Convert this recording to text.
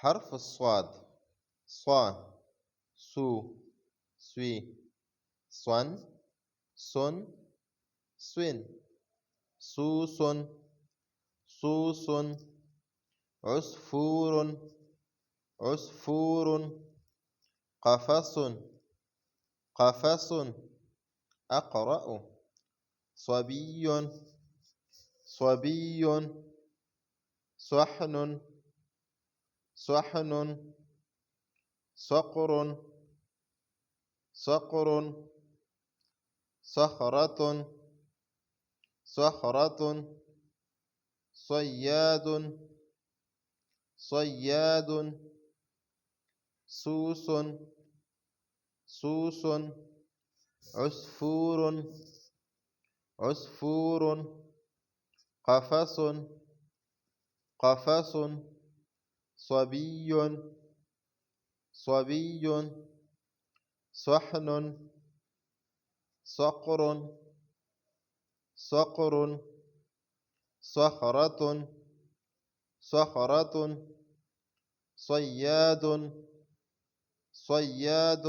حرف الصاد: صا، سو، سوي، صن، سن، سوين. سوس، صوص، عصفور، عصفور. قفص، قفص. أقرأ. صبي، صبي. صحن، صحن. صقر، صقر. صخرة، صخرة. صياد، صياد. سوس، سوس. عصفور، عصفور. قفص، قفص. صبي، صبي. صحن، صقر، صقر. صخرة، صخرة. صياد، صياد.